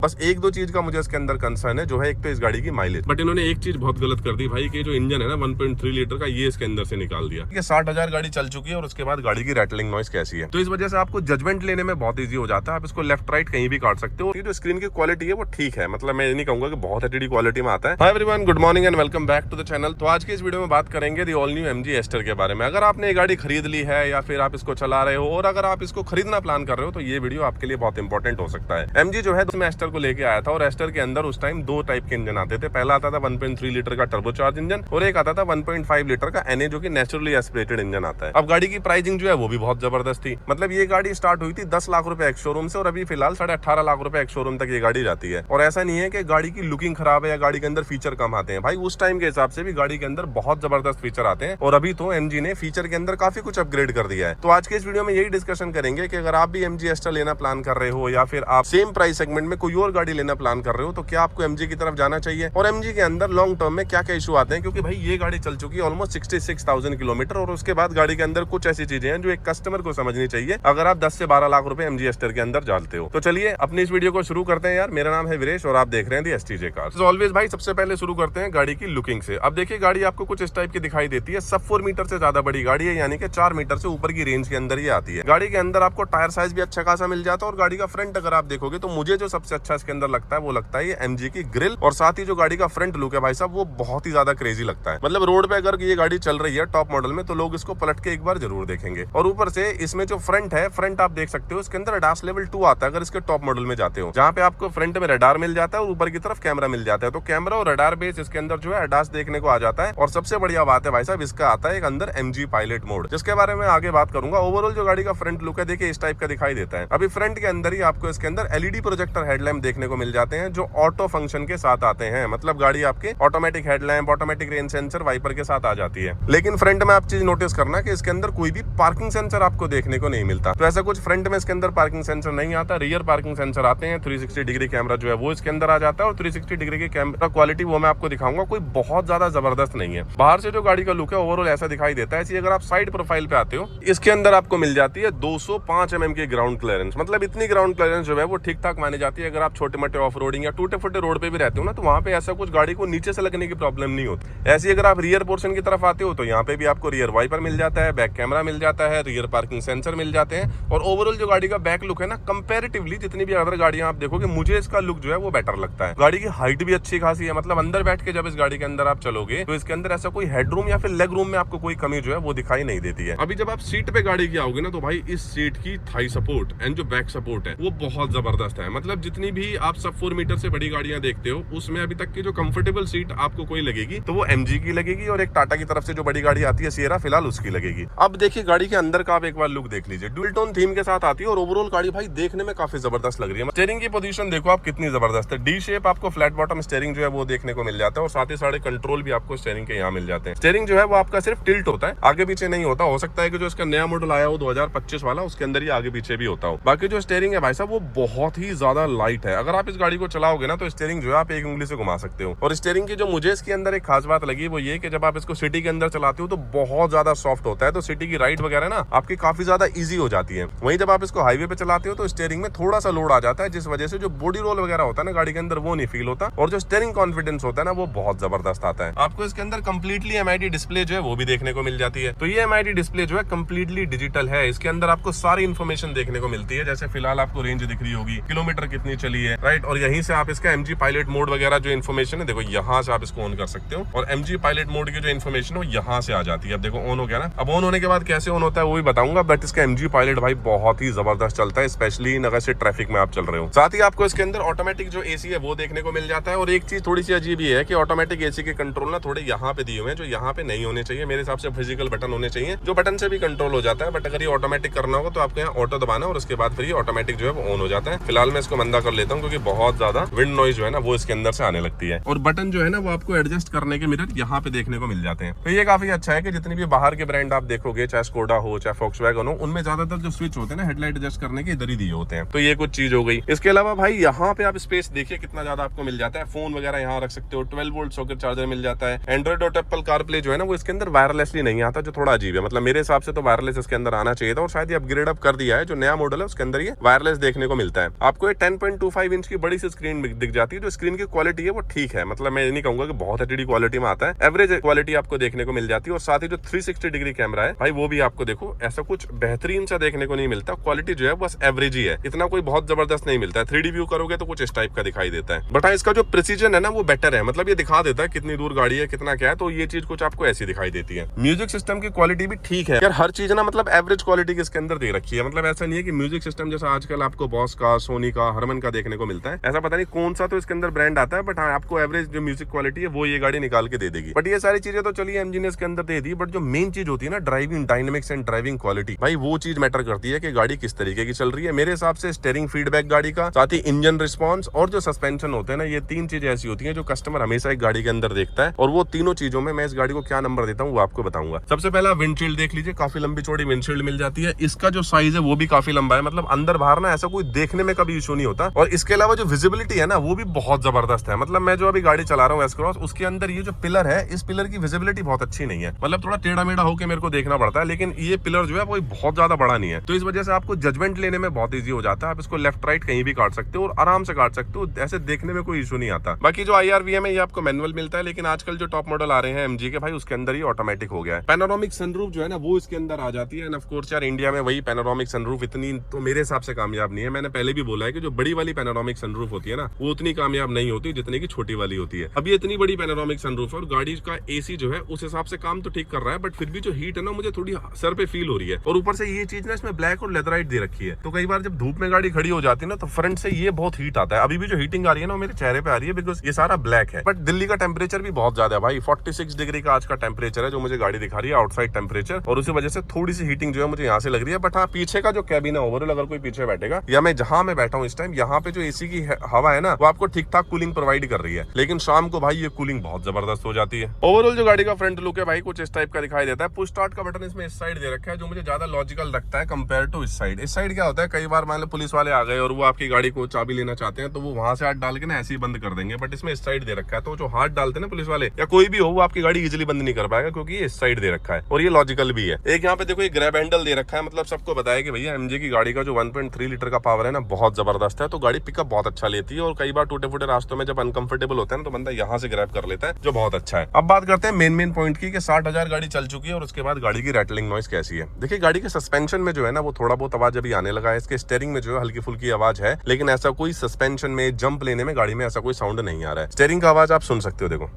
बस एक दो चीज का मुझे इसके अंदर कंसर्न है, जो है एक तो इस गाड़ी की माइलेज। बट इन्होंने एक चीज बहुत गलत कर दी भाई, कि जो इंजन है ना 1.3 लीटर का, ये इसके अंदर से निकाल दिया। ये 60,000 गाड़ी चल चुकी है और उसके बाद गाड़ी की रैटलिंग नॉइस कैसी है, तो इस वजह से आपको जजमेंट लेने में बहुत ईजी हो जाता है। आप इसको लेफ्ट राइट कहीं भी काट सकते हो। ये जो स्क्रीन की क्वालिटी है वो ठीक है, मतलब मैं नहीं कहूंगा कि बहुत एचडी क्वालिटी में आता है। Hi everyone, good morning and welcome back to the channel. तो आज की इस वीडियो में बात करेंगे the all new MG Astor के बारे में। अगर आपने ये गाड़ी खरीद ली है या फिर आप इसको चला रहे हो और अगर आप इसको खरीदना प्लान कर रहे हो तो ये वीडियो आपके लिए बहुत इंपॉर्टेंट हो सकता है। एमजी जो है एस्टर को लेके आया था और एस्टर के अंदर उस टाइम दो टाइप के इंजन आते थे। पहला आता था 1.3 लीटर का टर्बोचार्ज इंजन और एक आता था 1.5 लीटर का एनए, जो कि नेचुरली एस्पिरेटेड इंजन आता है। अब गाड़ी की प्राइसिंग जो है वो भी बहुत जबरदस्त थी। मतलब ये गाड़ी स्टार्ट हुई थी 10 लाख रुपए एक्स शोरूम से और अभी फिलहाल 18.5 लाख रुपए एक्स शोरूम तक ये गाड़ी जाती है। और ऐसा नहीं है कि गाड़ी की लुकिंग खराब है या गाड़ी के अंदर फीचर कम आते हैं। भाई उस टाइम के हिसाब से भी गाड़ी के अंदर बहुत जबरदस्त फीचर आते हैं और अभी तो एमजी ने फीचर के अंदर काफी कुछ अपग्रेड कर दिया है। तो आज के इस वीडियो में यही डिस्कशन करेंगे कि अगर आप भी एमजी एस्टर लेना प्लान कर रहे हो या फिर आप सेम प्राइस सेगमेंट में कोई और गाड़ी लेना प्लान कर रहे हो तो क्या आपको एमजी की तरफ जाना चाहिए और एमजी के अंदर लॉन्ग टर्म में क्या क्या इशू आते हैं। क्योंकि भाई ये गाड़ी चल चुकी है ऑलमोस्ट 66,000 किलोमीटर और उसके बाद गाड़ी के अंदर कुछ ऐसी चीजें हैं जो एक कस्टमर को समझनी चाहिए अगर आप 10 से 12 लाख रुपए एमजी एस्टर के अंदर डालते हो। तो चलिए अपनी इस वीडियो को शुरू करते हैं यार। मेरा नाम है वीरेश और आप देख रहे हैं दी एसटीजे कार्स। ऑलवेज भाई सबसे पहले शुरू करते हैं गाड़ी की लुकिंग से। अब देखिए गाड़ी आपको कुछ इस टाइप की दिखाई देती है। सब 4 मीटर से ज्यादा बड़ी गाड़ी है, यानी कि 4 मीटर से ऊपर की रेंज के अंदर ही आती है। गाड़ी के अंदर आपको टायर साइज भी अच्छा खासा मिल जाता है और गाड़ी का फ्रंट अगर आप देखोगे तो मुझे जो सबसे अच्छा इसके अंदर लगता है वो लगता है ये एमजी की ग्रिल और साथ ही जो गाड़ी का फ्रंट लुक है भाई साहब वो बहुत ही ज्यादा क्रेजी लगता है। मतलब रोड पे अगर ये गाड़ी चल रही है टॉप मॉडल में तो लोग इसको पलट के एक बार जरूर देखेंगे। और ऊपर से इसमें जो फ्रंट है, फ्रंट आप देख सकते हो इसके अंदर ADAS लेवल 2 आता है अगर इसके टॉप मॉडल में जाते हो, जहाँ पे आपको फ्रंट में रडार मिल जाता है और ऊपर की तरफ कैमरा मिल जाता है। तो कैमरा और रडार बेस इसके अंदर जो है ADAS देखने को आ जाता है। और सबसे बढ़िया बात है भाई साहब इसका आता है एक अंदर एमजी पायलट मोड, जिसके बारे में आगे बात करूंगा। ओवरऑल जो गाड़ी का फ्रंट लुक है देखिए इस टाइप का दिखाई देता है। अभी फ्रंट के अंदर ही आपको इसके अंदर एलईडी प्रोजेक्टर हेडलैम्प देखने को मिल जाते हैं जो ऑटो फंक्शन के साथ आते हैं। मतलब गाड़ी आपके automatic headlamp, automatic rain sensor, wiper के साथ आ जाती है। लेकिन फ्रंट में आप चीज नोटिस करना कि इसके अंदर कोई भी पार्किंग सेंसर आपको देखने को नहीं मिलता। तो ऐसा कुछ फ्रंट में इसके अंदर पार्किंग सेंसर नहीं आता। रियर पार्किंग सेंसर आते हैं। 360 डिग्री कैमरा जो है वो इसके अंदर आ जाता है और 360 डिग्री की कैमरा क्वालिटी वो मैं आपको दिखाऊंगा, कोई बहुत ज्यादा जबरदस्त नहीं है। बाहर से जो गाड़ी का लुक है ओवरऑल ऐसा दिखाई देता है। अगर आप साइड प्रोफाइल पे आते हो इसके अंदर आपको मिल जाती है 205 mm की ग्राउंड क्लियरेंस। मतलब इतनी ग्राउंड क्लियरेंस जो है वो ठीक ठाक मानी जाती है। अगर आप छोटे मोटे ऑफ रोडिंग या टूटे फूटे रोड पे भी रहते हो ना तो वहाँ पे ऐसा कुछ गाड़ी को नीचे से लगने की प्रॉब्लम नहीं होती। ऐसी अगर आप रियर पोर्शन की तरफ आते हो तो यहाँ पे भी आपको रियर वाइपर मिल जाता है, बैक कैमरा मिल जाता है, रियर पार्किंग सेंसर मिल जाते हैं। और ओवरऑल जो गाड़ी का बैक लुक है ना कंपैरेटिवली जितनी भी अदर गाड़ियां आप देखोगे मुझे इसका लुक जो है वो बेटर लगता है। गाड़ी की हाइट भी अच्छी खासी है। मतलब अंदर बैठ के जब इस गाड़ी के अंदर आप चलोगे तो इसके अंदर ऐसा कोई हेडरूम या फिर लेग रूम में आपको कोई कमी जो है वो दिखाई नहीं देती है। अभी जब आप सीट पे गाड़ी की आओगे ना तो भाई इस सीट की थाई सपोर्ट एंड जो बैक सपोर्ट है वो बहुत जबरदस्त है। मतलब जितनी भी आप सब 4 मीटर से बड़ी गाड़ियां देखते हो उसमें अभी तक की जो कंफर्टेबल सीट आपको कोई लगेगी तो वो एमजी की लगेगी और एक टाटा की तरफ से जो बड़ी गाड़ी आती है सियरा फिलहाल उसकी लगेगी। अब देखिए गाड़ी के अंदर का आप एक बार लुक देख लीजिए। डुअल टोन थीम के साथ आती है और ओवरऑल गाड़ी भाई देखने में काफी जबरदस्त लग रही है। स्टीयरिंग की पोजीशन देखो आप कितनी जबरदस्त है। डी शेप आपको फ्लैट बॉटम स्टीयरिंग जो है वो देखने को मिल जाता है और साथ ही सारे कंट्रोल भी आपको स्टीयरिंग के यहाँ मिल जाते हैं। स्टीयरिंग जो है वो आपका सिर्फ टिल्ट होता है, आगे पीछे नहीं होता। हो सकता है कि जो इसका नया मॉडल आया हो 2025 वाला उसके अंदर ही आगे पीछे भी होता हो। बाकी जो स्टीयरिंग है भाई साहब वो बहुत ही ज्यादा लाइट है। अगर आप इस गाड़ी को चलाओगे ना तो स्टीयरिंग जो है आप एक उंगली से घुमा सकते हो। और स्टीयरिंग की जो मुझे इसके अंदर एक खास बात लगी वो ये कि जब आप इसको सिटी के अंदर चलाते हो तो बहुत ज्यादा सॉफ्ट होता है। तो सिटी की राइड वगैरह ना आपकी काफी ज्यादा इजी हो जाती है। वहीं जब आप इसको हाईवे पे चलाते हो तो स्टीयरिंग में थोड़ा सा लोड आ जाता है जिस वजह से जो बॉडी रोल वगैरह होता है ना गाड़ी के अंदर वो नहीं फील होता और जो स्टीयरिंग कॉन्फिडेंस होता है ना वो बहुत जबरदस्त आता है। आपको इसके अंदर कंप्लीटली एमआईडी डिस्प्ले जो है वो भी देखने को मिल जाती है। तो ये एमआईडी डिस्प्ले जो है कंप्लीटली डिजिटल है। इसके अंदर आपको सारी इन्फॉर्मेशन देखने को मिलती है। जैसे फिलहाल आपको रेंज दिख रही होगी, किलोमीटर कितनी चली है, राइट। और यहीं से आप इसका एमजी पायलट मोड वगैरह जो इन्फॉर्मेशन है देखो यहाँ से आप इसको ऑन कर सकते हो और एमजी पायलट मोड की जो इन्फॉर्मेशन है यहाँ से आ जाती है। अब देखो ऑन हो गया ना। अब ऑन होने के बाद कैसे ऑन होता है वो भी बताऊंगा। बट इसका एमजी पायलट भाई बहुत ही जबरदस्त चलता है, स्पेशली अगर से ट्रैफिक में आप चल रहे हो। साथ ही आपको इसके अंदर ऑटोमेटिक जो एसी है वो देखने को मिल जाता है। और एक चीज थोड़ी सी अजीब ये है कि ऑटोमेटिक एसी के कंट्रोल ना थोड़े यहाँ पे दिए हुए हैं जो यहाँ पे नहीं होने चाहिए। मेरे हिसाब से फिजिकल बटन होने चाहिए जो बटन से भी कंट्रोल हो जाता है। बट अगर ये ऑटोमेटिक करना होगा तो आपको यहाँ ऑटो दबाना और उसके बाद फिर ये ऑटोमेटिक जो है वो ऑन हो जाता है। फिलहाल मैं इसको मंदा कर लेता हूँ क्योंकि बहुत ज्यादा विंड नॉइज जो है ना वो इसके अंदर से आने लगती है। और बटन जो है ना वो आपको एडजस्ट करने के मिरर यहाँ पे देखने को मिल जाते हैं। तो ये काफी अच्छा है कि जितनी भी बाहर के ब्रांड आप देखोगे चाहे स्कोडा हो चाहे फॉक्सवैगन हो उनमें ज्यादातर जो स्विच होते हैं ना हेडलाइट एडजस्ट करने के इधर ही दिए होते हैं। तो ये कुछ चीज हो गई। इसके अलावा भाई यहाँ पे आप स्पेस देखिए कितना ज्यादा आपको मिल जाता है। फोन वगैरह यहाँ रख सकते हो। 12 वोल्ट सॉकेट चार्जर मिल जाता है। एंड्रॉइड और एप्पल कारप्ले जो है ना वो इसके अंदर वायरलेसली नहीं आता जो थोड़ा अजीब है। मतलब मेरे हिसाब से तो वायरलेस इसके अंदर आना चाहिए था और शायद ये अपग्रेड अप कर दिया है। जो नया मॉडल है उसके अंदर ये वायरलेस देखने को मिलता है। आपको ये 10.2 2.5 इंच की बड़ी सी स्क्रीन दिख जाती है। जो स्क्रीन की क्वालिटी है वो ठीक है, मतलब मैं नहीं कहूंगा कि बहुत एचडी क्वालिटी में आता है, एवरेज क्वालिटी आपको देखने को मिल जाती है। और साथ ही जो 360 डिग्री कैमरा है भाई वो भी आपको देखो ऐसा कुछ बेहतरीन सा देखने को नहीं मिलता, क्वालिटी जो है बस एवरेज ही है, इतना कोई बहुत जबरदस्त नहीं मिलता है। 3D व्यू करोगे तो कुछ इस टाइप का दिखाई देता है, बट हाँ इसका जो प्रिसीजन है ना वो बेटर है, मतलब ये दिखा देता है कितनी दूर गाड़ी है कितना क्या है, तो ये चीज कुछ आपको ऐसी दिखाई देती है। म्यूजिक सिस्टम की क्वालिटी भी ठीक है यार, हर चीज ना मतलब एवरेज क्वालिटी के इसके अंदर दे रखी है, मतलब ऐसा नहीं है कि म्यूजिक सिस्टम जैसा आजकल आपको बॉस का, सोनी का, हरमन का देखने को मिलता है, ऐसा पता नहीं कौन सा तो इसके अंदर ब्रांड आता है, बट हाँ आपको एवरेज जो म्यूजिक क्वालिटी है वो ये गाड़ी निकाल के दे देगी। बट ये सारी चीजें तो चलिए एमजी ने इसके अंदर दे दी, बट जो मेन चीज होती है ना driving dynamics and driving quality, भाई वो चीज मैटर करती है कि गाड़ी किस तरीके की चल रही है। मेरे हिसाब से स्टीयरिंग फीडबैक गाड़ी का, साथ ही इंजन रिस्पॉन्स और जो सस्पेंशन होते हैं ना, ये तीन चीजें ऐसी होती है जो कस्टमर हमेशा एक गाड़ी के अंदर देखता है, और वो तीनों चीजों में मैं इस गाड़ी को क्या नंबर देता हूँ वो आपको बताऊंगा। सबसे पहला विंडशील्ड देख लीजिए, काफी लंबी चौड़ी विंडशील्ड मिल जाती है, इसका जो साइज है वो भी काफी लंबा है, मतलब अंदर बाहर ना ऐसा कोई देखने में कभी इशू नहीं होता। और इसके अलावा जो विजिबिलिटी है ना वो भी बहुत जबरदस्त है, मतलब मैं जो अभी गाड़ी चला रहा हूँ एस क्रॉस, उसके अंदर ये जो पिलर है इस पिलर की विजिबिलिटी बहुत अच्छी नहीं है, मतलब थोड़ा टेढ़ा मेढ़ा होकर मेरे को देखना पड़ता है, लेकिन ये पिलर जो है वो बहुत ज्यादा बड़ा नहीं है, तो इस वजह से आपको जजमेंट लेने में बहुत ईजी हो जाता है। आप इसको लेफ्ट राइट कहीं भी काट सकते हो और आराम से काट सकते हो, ऐसे देखने में कोई इशू नहीं आता। बाकी जो IRVM है ये आपको मैनुअल मिलता है, लेकिन आजकल जो टॉप मॉडल आ रहे हैं MG के भाई उसके अंदर ही ऑटोमेटिक हो गया है। पैनोरामिक सनरूफ जो है ना वो इसके अंदर आ जाती है, एंड ऑफ कोर्स यार इंडिया में वही पैनोरामिक सनरूफ इतनी तो मेरे हिसाब से कामयाब नहीं है। मैंने पहले भी बोला है कि जो बड़ी वाली पैनोरामिक सनरूफ होती है ना वो उतनी कामयाब नहीं होती जितनी की छोटी वाली होती है। अब ये इतनी बड़ी पैनोरामिक सनरूफ है और गाड़ी का AC जो है उस हिसाब से काम तो ठीक कर रहा है, बट फिर भी जो हीट है ना मुझे थोड़ी सर पे फील हो रही है। और ऊपर से ये चीज ना इसमें ब्लैक और लेदराइट दे रखी है, तो कई बार जब धूप में गाड़ी खड़ी हो जाती है ना तो फ्रंट से ये बहुत हीट आता है। अभी भी जो हीटिंग आ रही है ना वो मेरे चेहरे पे आ रही है, बिकॉज ये सारा ब्लैक है। बट दिल्ली का टेम्परेचर भी बहुत ज्यादा है भाई, 46 डिग्री का आज का टेम्परेचर है जो मुझे गाड़ी दिखा रही है आउटसाइड टेम्परेचर, और उसी वजह से थोड़ी सी हीटिंग जो है मुझे यहाँ से लग रही है। बट हाँ पीछे का जो कैबिन है ओवरऑल, अगर कोई पीछे बैठेगा या मैं जहां मैं बैठा हूँ इस टाइम, यहाँ पे जो AC की हवा है ना वो आपको ठीक ठाक कूलिंग प्रोवाइड कर रही है, लेकिन शाम को भाई ये कूलिंग बहुत जबरदस्त हो जाती है। ओवरऑल जो गाड़ी का फ्रंट लुक है भाई कुछ इस टाइप का दिखाई देता है। पुश स्टार्ट का बटन इसमें इस साइड दे रखा है जो मुझे ज्यादा लॉजिकल लगता है कंपेयर टू इस साइड। इस साइड क्या होता है, कई बार मान लो पुलिस वाले आ गए और वो आपकी गाड़ी को चाबी लेना चाहते हैं तो वो वहां से हाथ डाल के ना ऐसे ही बंद कर देंगे, बट इसमें इस साइड दे रखा है, तो जो हाथ डालते हैं ना पुलिस वाले या कोई भी हो वो आपकी गाड़ी इजीली बंद नहीं कर पाएगा क्योंकि ये इस साइड दे रखा है, और ये लॉजिकल भी है। एक यहाँ पे देखो ये ग्रैब हैंडल दे रखा है, मतलब सबको बताया कि भैया MG की गाड़ी का जो 1.3 लीटर का पावर है ना बहुत जबरदस्त है, तो गाड़ी पिकअप बहुत अच्छा लेती है, और कई बार टूटे फूटे रास्तों में जब अनकंफर्टेबल होता है तो बंदा यहाँ से ग्रैब कर लेता है, जो बहुत अच्छा है। अब बात करते हैं मेन पॉइंट की, 60,000 गाड़ी चल चुकी है और उसके बाद गाड़ी की रैटलिंग नॉइस कैसी है। देखिए गाड़ी के सस्पेंशन में जो है ना वो थोड़ा बहुत आवाज अभी आने लगा है, इसके स्टीयरिंग में जो है हल्की फुल्की आवाज है, लेकिन ऐसा कोई सस्पेंशन में जंप लेने में गाड़ी में ऐसा कोई साउंड नहीं आ रहा है। स्टीयरिंग का आवाज आप सुन सकते हो, देखो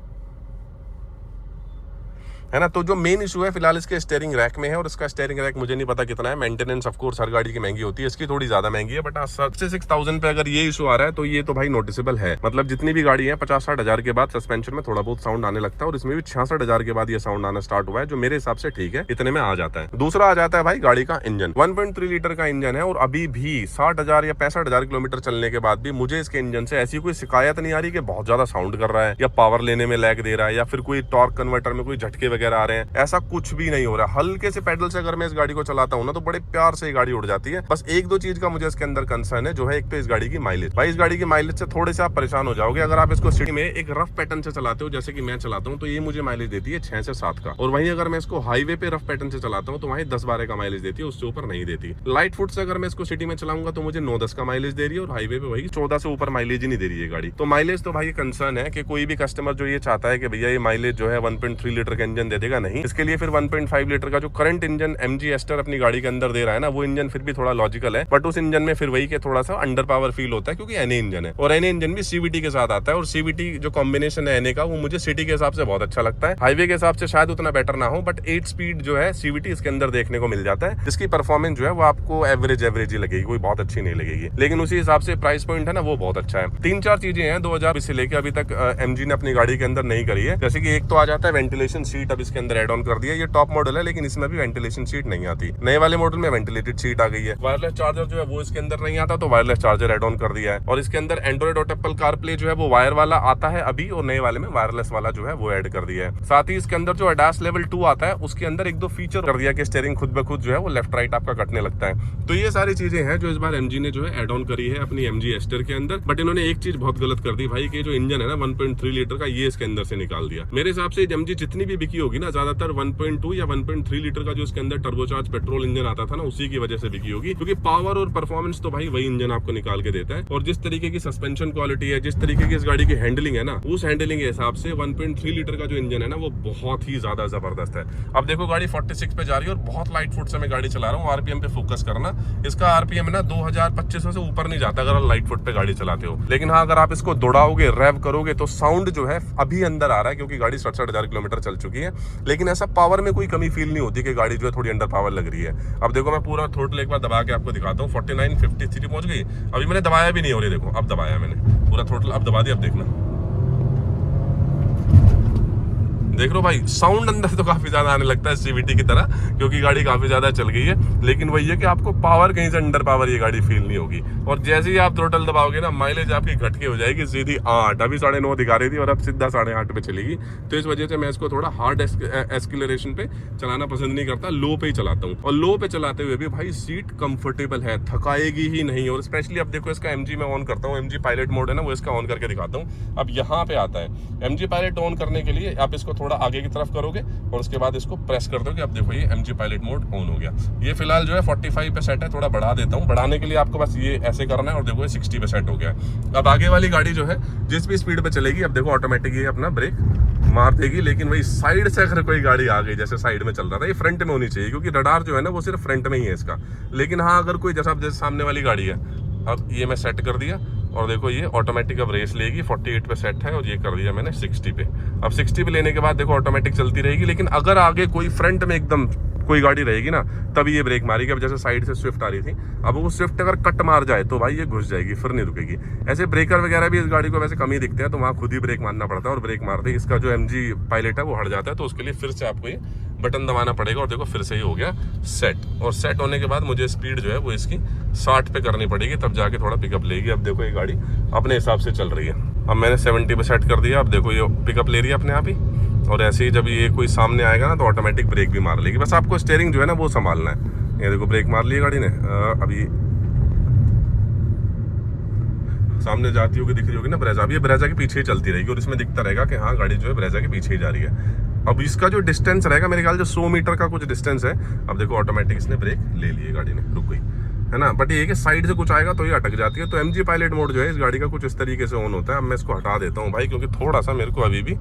है ना। तो जो मेन इशू है फिलहाल इसके स्टीयरिंग रैक में है, और इसका स्टीयरिंग रैक मुझे नहीं पता कितना है, मेंटेनेंस ऑफ कोर्स हर गाड़ी की महंगी होती है, इसकी थोड़ी ज्यादा महंगी है, बट 6,000 पे अगर ये इशू आ रहा है तो ये तो भाई नोटिसेबल है। मतलब जितनी भी गाड़ी है 50-60 के बाद सस्पेंशन में थोड़ा बहुत साउंड आने लगता है, और इसमें भी 66,000 के बाद ये साउंड आना स्टार्ट हुआ है, जो मेरे हिसाब से ठीक है, इतने में आ जाता है। दूसरा आ जाता है भाई गाड़ी का इंजन। 1.3 लीटर का इंजन है और अभी भी 60,000 या 65,000 किलोमीटर चलने के बाद भी मुझे इसके इंजन से ऐसी कोई शिकायत नहीं आ रही कि बहुत ज्यादा साउंड कर रहा है या पावर लेने में लैग दे रहा है या फिर कोई टॉर्क कन्वर्टर में कोई झटके वगैरह आ रहे हैं, ऐसा कुछ भी नहीं हो रहा। हल्के से पेडल से अगर मैं इस गाड़ी को चलाता हूँ ना तो बड़े प्यार से ये गाड़ी उड़ जाती है। बस एक दो चीज का मुझे इसके अंदर कंसर्न है, जो है एक तो इस गाड़ी की माइलेज। भाई इस गाड़ी की माइलेज से थोड़े से आप परेशान हो जाओगे अगर आप इसको सिटी में एक रफ पैटर्न से चलाते हो, जैसे कि मैं चलाता हूँ, तो ये मुझे माइलेज देती है 6 से 7 का, और वहीं अगर मैं इसको हाईवे पे रफ पैटर्न से चलाता हूँ तो वहीं 10-12 का माइलेज देती है, उससे ऊपर नहीं देती। लाइट फुट से अगर मैं इसको सिटी में चलाऊंगा तो मुझे 9-10 का माइलेज दे रही है, और हाईवे पे वही 14 से ऊपर माइलेज ही नहीं दे रही है गाड़ी। तो माइलेज तो भाई कंसर्न है कि कोई भी कस्टमर जो ये चाहता है कि भैया ये माइलेज जो है 1.3 लीटर का इंजन दे देगा, नहीं, इसके लिए फिर 1.5 लीटर का जो करंट इंजन MG एस्टर अपनी गाड़ी के अंदर दे रहा है ना, वो इंजन फिर भी थोड़ा लॉजिकल है, बट उस इंजन में फिर वही के थोड़ा सा अंडर पावर फील होता है क्योंकि NA इंजन है, और NA इंजन भी CVT के साथ आता है, और CVT जो कॉम्बिनेशन है NA का वो मुझे सिटी के हिसाब से बहुत अच्छा लगता है। हाईवे के हिसाब से शायद उतना बेटर ना हो, बट 8 स्पीड जो है CVT इसके अंदर देखने को मिल जाता है, जिसकी परफॉर्मेंस जो है वो आपको एवरेज ही लगेगी, कोई बहुत अच्छी नहीं लगेगी, लेकिन उसी हिसाब से प्राइस पॉइंट है ना वो बहुत अच्छा है। 3-4 चीजें हैं 2020 से लेकर अभी तक MG ने अपनी गाड़ी के अंदर नहीं करी है, जैसे कि एक तो आ जाता है वेंटिलेशन सीट, अब इसके अंदर एड ऑन कर दिया। ये टॉप मॉडल है लेकिन इसमें भी वेंटिलेशन सीट नहीं आती, नए वाले मॉडल में वेंटिलेटेड सीट आ गई है। वायरलेस चार्जर जो है वो इसके अंदर नहीं आता, तो वायरलेस चार्जर एड ऑन कर दिया है, और इसके अंदर एंड्रॉइड और एप्पल कारप्ले जो है वो वायर वाला आता है अभी, और नए वाले में वायरलेस वाला जो है वो ऐड कर दिया है। साथ ही इसके अंदर जो ADAS लेवल 2 आता है उसके अंदर 1-2 फीचर कर दिया कि स्टीयरिंग खुद ब खुद जो है वो लेफ्ट राइट आपका कटने लगता है। तो ये सारी चीजें हैं जो इस बार MG ने जो है एड ऑन करी है अपनी MG एस्टर के अंदर, बट इन्होंने एक चीज बहुत गलत कर दी भाई कि जो इंजन है ना 1.3 लीटर का ये इसके अंदर से निकाल दिया। मेरे हिसाब से MG जितनी भी बिकी होगी ना ज्यादातर 1.2 या 1.3 लीटर का जो इसके अंदर टर्बोचार्ज पेट्रोल इंजन आता था ना, उसी की वजह से बिकी होगी, क्योंकि पावर और परफॉर्मेंस तो भाई वही इंजन आपको निकाल के देता है। और जिस तरीके की सस्पेंशन क्वालिटी है, जिस तरीके की इस गाड़ी की हैंडलिंग है ना, उस हैंडलिंग के हिसाब से 1.3 लीटर का जो इंजन है ना, वो बहुत ही ज्यादा जबरदस्त है। अब देखो गाड़ी 46 पे जा रही है और बहुत लाइट फुट से मैं गाड़ी चला रहा हूँ। आरपीएम पे फोकस करना, इसका आरपीएम ना 2000-2500 से ऊपर नहीं जाता अगर आप लाइट फुट पे गाड़ी चलाते हो। लेकिन हाँ, अगर आप इसको दौड़ाओगे, रेव करोगे, तो साउंड जो है अभी अंदर आ रहा है, क्योंकि गाड़ी 67,000 किलोमीटर चल चुकी है। लेकिन ऐसा पावर में कोई कमी फील नहीं होती कि गाड़ी जो है थोड़ी अंडर पावर लग रही है। अब देखो मैं पूरा थ्रोटल एक बार दबा के आपको दिखाता हूँ। 49-53 पहुंच गई। अभी मैंने दबाया भी नहीं, और ये देखो अब दबाया मैंने पूरा थ्रोटल, अब दबा दिया। अब देखना, देख लो भाई, साउंड अंदर तो काफी ज्यादा आने लगता है सीवीटी की तरह, क्योंकि गाड़ी काफी ज्यादा चल गई है। लेकिन वही है कि आपको पावर कहीं से अंडर पावर ये गाड़ी फील नहीं होगी। और जैसे ही आप थ्रोटल दबाओगे ना, माइलेज आपकी घट के हो जाएगी सीधी 8। अभी 9.5 दिखा रही थी और अब सीधा 8.5 पे चलेगी। तो इस वजह से मैं इसको थोड़ा हार्ड एस्केलरेशन पे चलाना पसंद नहीं करता, लो पे ही चलाता हूँ। और लो पे चलाते हुए भी भाई सीट कंफर्टेबल है, थकाएगी ही नहीं। और स्पेशली अब देखो इसका एमजी मैं ऑन करता हूँ, एमजी पायलट मोड है ना, वो इसका ऑन करके दिखाता हूँ। अब यहाँ पे आता है एमजी पायलट ऑन करने के लिए, आप इसको थोड़ा आगे की तरफ करोगे और उसके बाद इसको प्रेस कर दोगे। अब देखो ये एमजी पायलट मोड ऑन हो गया। ये फिलहाल जो है 45 पे सेट है, थोड़ा बढ़ा देता हूँ। बढ़ाने के लिए आपको बस ये ऐसे करना है और देखो ये 60 पे सेट हो गया है। अब आगे वाली गाड़ी जो है जिस भी स्पीड पे चलेगी, अब देखो ऑटोमेटिक ये अपना ब्रेक मार देगी। लेकिन वही साइड से अगर कोई गाड़ी आ गई, जैसे साइड में चल रहा था, ये फ्रंट में होनी चाहिए, क्योंकि रडार जो है ना वो सिर्फ फ्रंट में ही है इसका। लेकिन हाँ, अगर कोई जैसे सामने वाली गाड़ी है, अब ये मैं सेट कर दिया और देखो ये ऑटोमेटिक अब रेस लेगी। 48 पे सेट है और ये कर दिया मैंने 60 पे। अब 60 पे लेने के बाद देखो ऑटोमेटिक चलती रहेगी। लेकिन अगर आगे कोई फ्रंट में एकदम कोई गाड़ी रहेगी ना, तभी ये ब्रेक मारेगी। अब जैसे साइड से स्विफ्ट आ रही थी, अब वो स्विफ्ट अगर कट मार जाए तो भाई ये घुस जाएगी, फिर नहीं रुकेगी। ऐसे ब्रेकर वगैरह भी इस गाड़ी को वैसे कम ही दिखते हैं, तो वहाँ खुद ही ब्रेक मारना पड़ता है और ब्रेक मार दे इसका जो एमजी पायलट है वो हट जाता है। तो उसके लिए फिर से आपको ये बटन दबाना पड़ेगा और देखो फिर से ही हो गया सेट। और सेट होने के बाद मुझे स्पीड जो है वो इसकी 60 पे करनी पड़ेगी, तब जाके थोड़ा पिकअप लेगी। अब देखो ये गाड़ी अपने हिसाब से चल रही है। अब मैंने 70 पे सेट कर दिया। अब देखो ये पिकअप ले रही है अपने आप ही। और ऐसे ही जब ये कोई सामने आएगा ना, तो ऑटोमेटिक ब्रेक भी मार लेगी। बस आपको स्टीयरिंग जो है ना वो संभालना है। ये देखो ब्रेक मार ली गाड़ी ने। अभी सामने जाती होगी, दिख रही होगी ना ब्रेजा, अब ये ब्रेजा के पीछे ही चलती रहेगी और इसमें दिखता रहेगा कि हाँ गाड़ी जो है ब्रेजा के पीछे ही जा रही है। अब इसका जो डिस्टेंस रहेगा मेरे ख्याल से 100 मीटर का कुछ डिस्टेंस है। अब देखो ऑटोमेटिक इसने ब्रेक ले लिए, गाड़ी ने रुक गई, है ना। बट ये कि साइड से कुछ आएगा तो ये अटक जाती है। तो एमजी पायलट मोड जो है इस गाड़ी का कुछ इस तरीके से ऑन होता है। अब मैं इसको हटा देता हूँ भाई, क्योंकि थोड़ा सा मेरे को अभी भी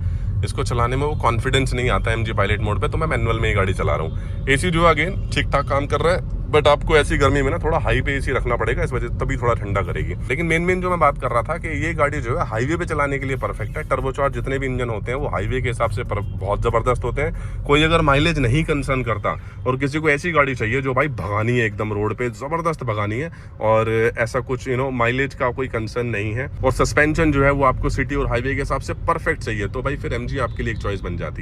इसको चलाने में वो कॉन्फिडेंस नहीं आता एमजी पायलट मोड पे। तो मैं मैनुअल में ही गाड़ी चला रहा हूँ। एसी जो अगेन ठीक ठाक काम कर रहा है, बट आपको ऐसी गर्मी में ना थोड़ा हाई पे एसी रखना पड़ेगा, इस वजह से तभी थोड़ा ठंडा करेगी। लेकिन मेन जो मैं बात कर रहा था कि ये गाड़ी जो है हाईवे पे चलाने के लिए परफेक्ट है। टर्बोचार्ज जितने भी इंजन होते हैं वो हाईवे के हिसाब से बहुत जबरदस्त होते हैं। कोई अगर माइलेज नहीं कंसर्न करता और किसी को ऐसी गाड़ी चाहिए जो भाई भगानी है, एकदम रोड पे जबरदस्त भगानी है, और ऐसा कुछ माइलेज का कोई कंसर्न नहीं है, और सस्पेंशन जो है वो आपको सिटी और हाईवे के हिसाब से परफेक्ट चाहिए, तो भाई फिर एमजी आपके लिए एक चॉइस बन जाती है।